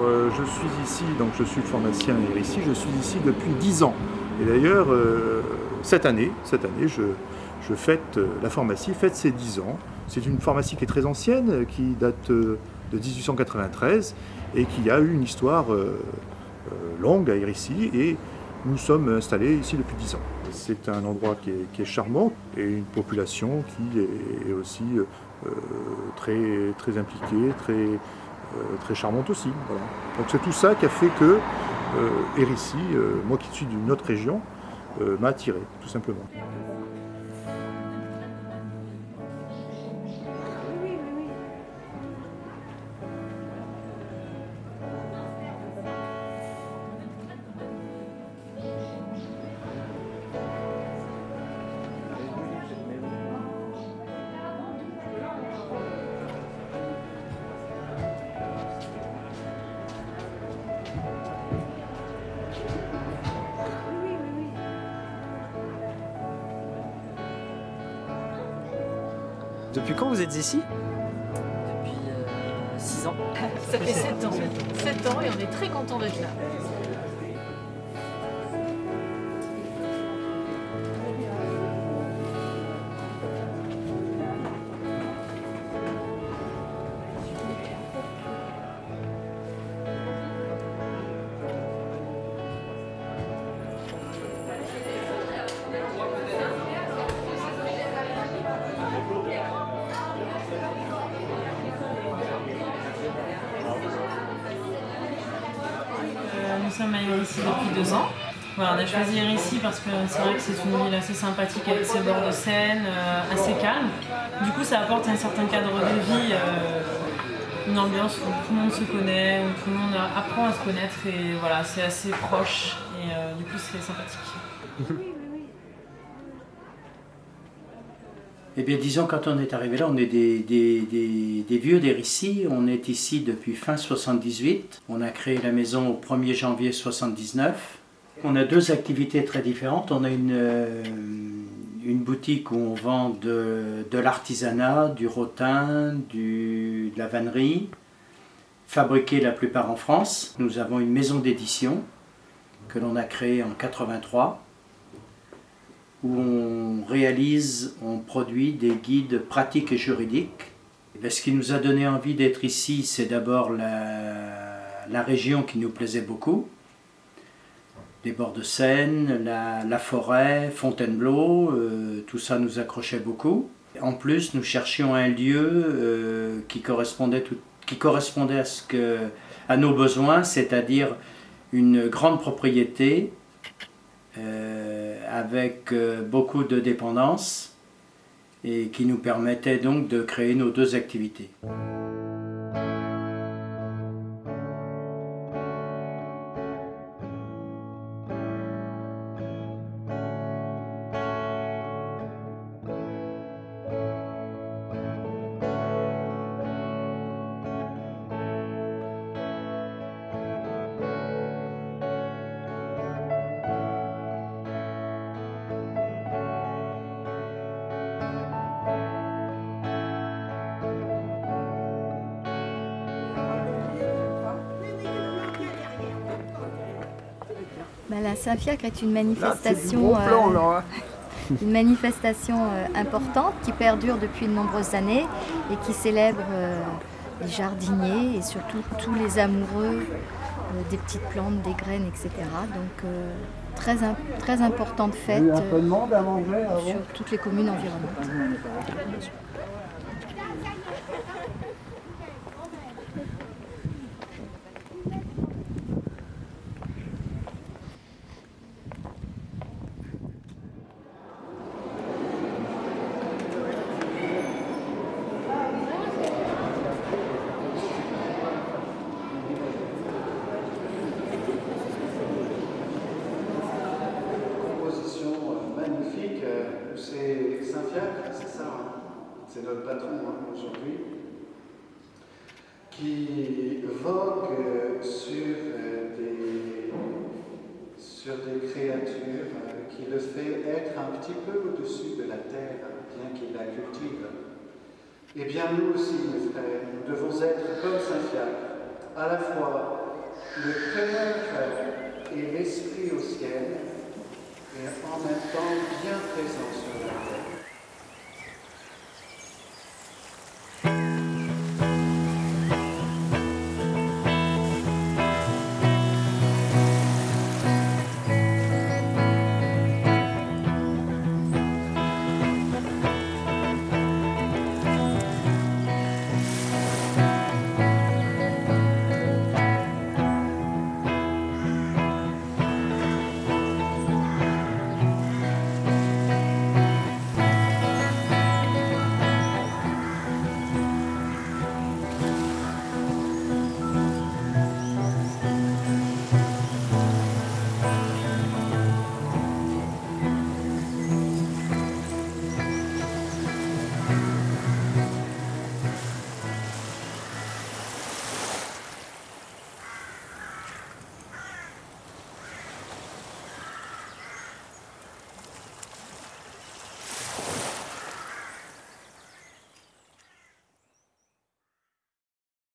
Je suis ici, donc je suis pharmacien ici, je suis ici depuis 10 ans. Et d'ailleurs, cette année, je fête, la pharmacie fête ses 10 ans. C'est une pharmacie qui est très ancienne, qui date de 1893 et qui a eu une histoire longue à Hérissi, et nous sommes installés ici depuis 10 ans. C'est un endroit qui est charmant et une population qui est aussi très, très impliquée, très charmante aussi. Voilà. Donc c'est tout ça qui a fait que Hérissi, moi qui suis d'une autre région, m'a attiré, tout simplement. Depuis quand vous êtes ici? Depuis 6 ans. Ça fait 7 ans. 7 ans et on est très content d'être là. Nous sommes à Hérissi depuis 2 ans. Voilà, on a choisi Hérissi parce que c'est vrai que c'est une ville assez sympathique avec ses bords de Seine, assez calme. Du coup, ça apporte un certain cadre de vie, une ambiance où tout le monde se connaît, où tout le monde apprend à se connaître, et voilà, c'est assez proche et du coup c'est sympathique. Eh bien, disons, quand on est arrivé là, on est des vieux d'Hérissi. On est ici depuis fin 78. On a créé la maison au 1er janvier 79. On a 2 activités très différentes. On a une boutique où on vend de l'artisanat, du rotin, de la vannerie, fabriquée la plupart en France. Nous avons une maison d'édition que l'on a créée en 83. Où on produit des guides pratiques et juridiques. Et ce qui nous a donné envie d'être ici, c'est d'abord la région qui nous plaisait beaucoup. Les bords de Seine, la forêt, Fontainebleau, tout ça nous accrochait beaucoup. En plus, nous cherchions un lieu qui correspondait à nos besoins, c'est-à-dire une grande propriété, avec beaucoup de dépendance, et qui nous permettait donc de créer nos 2 activités. La Saint-Fiacre est une manifestation, importante qui perdure depuis de nombreuses années et qui célèbre les jardiniers et surtout tous les amoureux des petites plantes, des graines, etc. Donc très importante fête sur toutes les communes environnantes. Magnifique, c'est Saint-Fiacre, c'est ça, hein, c'est notre patron aujourd'hui, qui vogue sur des créatures qui le fait être un petit peu au-dessus de la terre, bien qu'il la cultive. Eh bien nous aussi, mes frères, nous devons être comme Saint-Fiacre, à la fois Le Père est l'Esprit au ciel et en même temps bien présent sur la terre.